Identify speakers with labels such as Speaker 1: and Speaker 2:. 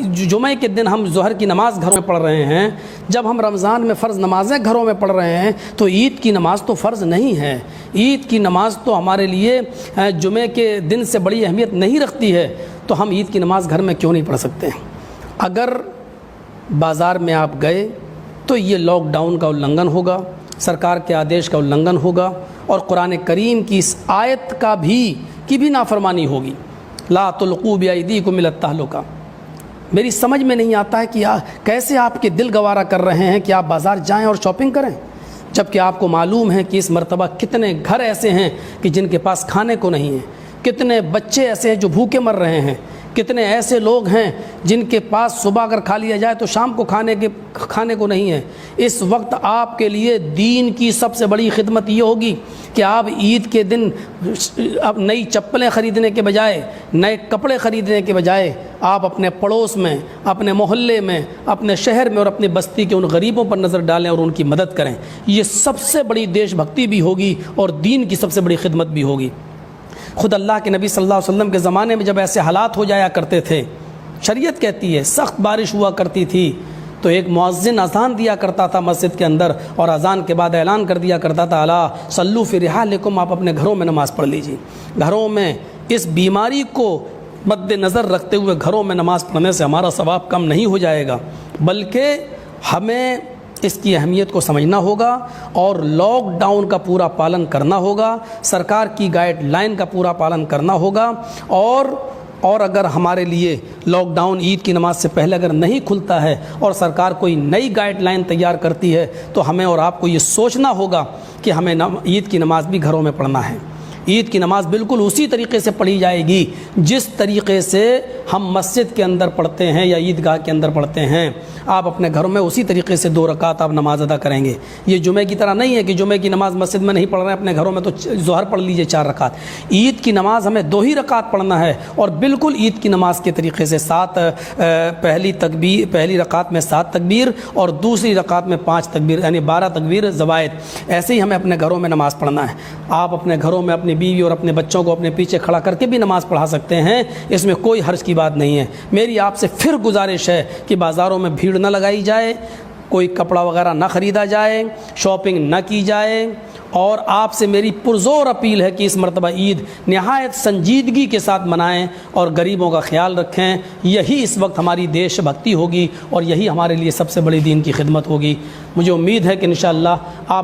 Speaker 1: جمعے کے دن ہم ظہر کی نماز گھروں میں پڑھ رہے ہیں، جب ہم رمضان میں فرض نمازیں گھروں میں پڑھ رہے ہیں تو عید کی نماز تو فرض نہیں ہے۔ عید کی نماز تو ہمارے لیے جمعے کے دن سے بڑی اہمیت نہیں رکھتی ہے، تو ہم عید کی نماز گھر میں کیوں نہیں پڑھ سکتے ہیں؟ اگر بازار میں آپ گئے تو یہ لاک ڈاؤن کا النگھن ہوگا، سرکار کے آدیش کا النگھن ہوگا، اور قرآن کریم کی اس آیت کی بھی نافرمانی ہوگی، لا تلقوا بأیدیکم الی التہلکہ۔ میری سمجھ میں نہیں آتا ہے کہ کیسے آپ کے دل گوارا کر رہے ہیں کہ آپ بازار جائیں اور شاپنگ کریں، جبکہ آپ کو معلوم ہے کہ اس مرتبہ کتنے گھر ایسے ہیں کہ جن کے پاس کھانے کو نہیں ہے، کتنے بچے ایسے ہیں جو بھوکے مر رہے ہیں، کتنے ایسے لوگ ہیں جن کے پاس صبح اگر کھا لیا جائے تو شام کو کھانے کو نہیں ہے۔ اس وقت آپ کے لیے دین کی سب سے بڑی خدمت یہ ہوگی کہ آپ عید کے دن اب نئی چپلیں خریدنے کے بجائے، نئے کپڑے خریدنے کے بجائے، آپ اپنے پڑوس میں، اپنے محلے میں، اپنے شہر میں اور اپنی بستی کے ان غریبوں پر نظر ڈالیں اور ان کی مدد کریں۔ یہ سب سے بڑی دیش بھکتی بھی ہوگی اور دین کی سب سے بڑی خدمت بھی ہوگی۔ خود اللہ کے نبی صلی اللہ علیہ وسلم کے زمانے میں جب ایسے حالات ہو جایا کرتے تھے، شریعت کہتی ہے سخت بارش ہوا کرتی تھی، تو ایک مؤذن اذان دیا کرتا تھا مسجد کے اندر، اور اذان کے بعد اعلان کر دیا کرتا تھا الا صلوا فی رحالکم، آپ اپنے گھروں میں نماز پڑھ لیجیے۔ گھروں میں اس بیماری کو مد نظر رکھتے ہوئے گھروں میں نماز پڑھنے سے ہمارا ثواب کم نہیں ہو جائے گا، بلکہ ہمیں اس کی اہمیت کو سمجھنا ہوگا اور لاک ڈاؤن کا پورا پالن کرنا ہوگا، سرکار کی گائیڈ لائن کا پورا پالن کرنا ہوگا، اور اگر ہمارے لیے لاک ڈاؤن عید کی نماز سے پہلے اگر نہیں کھلتا ہے اور سرکار کوئی نئی گائیڈ لائن تیار کرتی ہے تو ہمیں اور آپ کو یہ سوچنا ہوگا کہ ہمیں عید کی نماز بھی گھروں میں پڑھنا ہے۔ عید کی نماز بالکل اسی طریقے سے پڑھی جائے گی جس طریقے سے ہم مسجد کے اندر پڑھتے ہیں یا عیدگاہ کے اندر پڑھتے ہیں۔ آپ اپنے گھروں میں اسی طریقے سے 2 رکعت آپ نماز ادا کریں گے۔ یہ جمعے کی طرح نہیں ہے کہ جمعے کی نماز مسجد میں نہیں پڑھ رہے ہیں، اپنے گھروں میں تو ظہر پڑھ لیجئے 4 رکعت۔ عید کی نماز ہمیں 2 ہی رکعت پڑھنا ہے، اور بالکل عید کی نماز کے طریقے سے پہلی رکعت میں 7 تکبیر اور دوسری رکعت میں 5 تکبیر، یعنی 12 تکبیر زوائد۔ ایسے ہی ہمیں اپنے گھروں میں نماز پڑھنا ہے۔ آپ اپنے گھروں میں اپنی بیوی اور اپنے بچوں کو اپنے پیچھے کھڑا کر کے بھی نماز پڑھا سکتے ہیں، اس میں کوئی حرج کی بات نہیں ہے۔ میری آپ سے پھر گزارش ہے کہ بازاروں میں بھیڑ نہ لگائی جائے، کوئی کپڑا وغیرہ نہ خریدا جائے، شاپنگ نہ کی جائے، اور آپ سے میری پرزور اپیل ہے کہ اس مرتبہ عید نہایت سنجیدگی کے ساتھ منائیں اور غریبوں کا خیال رکھیں۔ یہی اس وقت ہماری دیش بھکتی ہوگی اور یہی ہمارے لیے سب سے بڑی دین کی خدمت ہوگی۔ مجھے امید ہے کہ انشاءاللہ آپ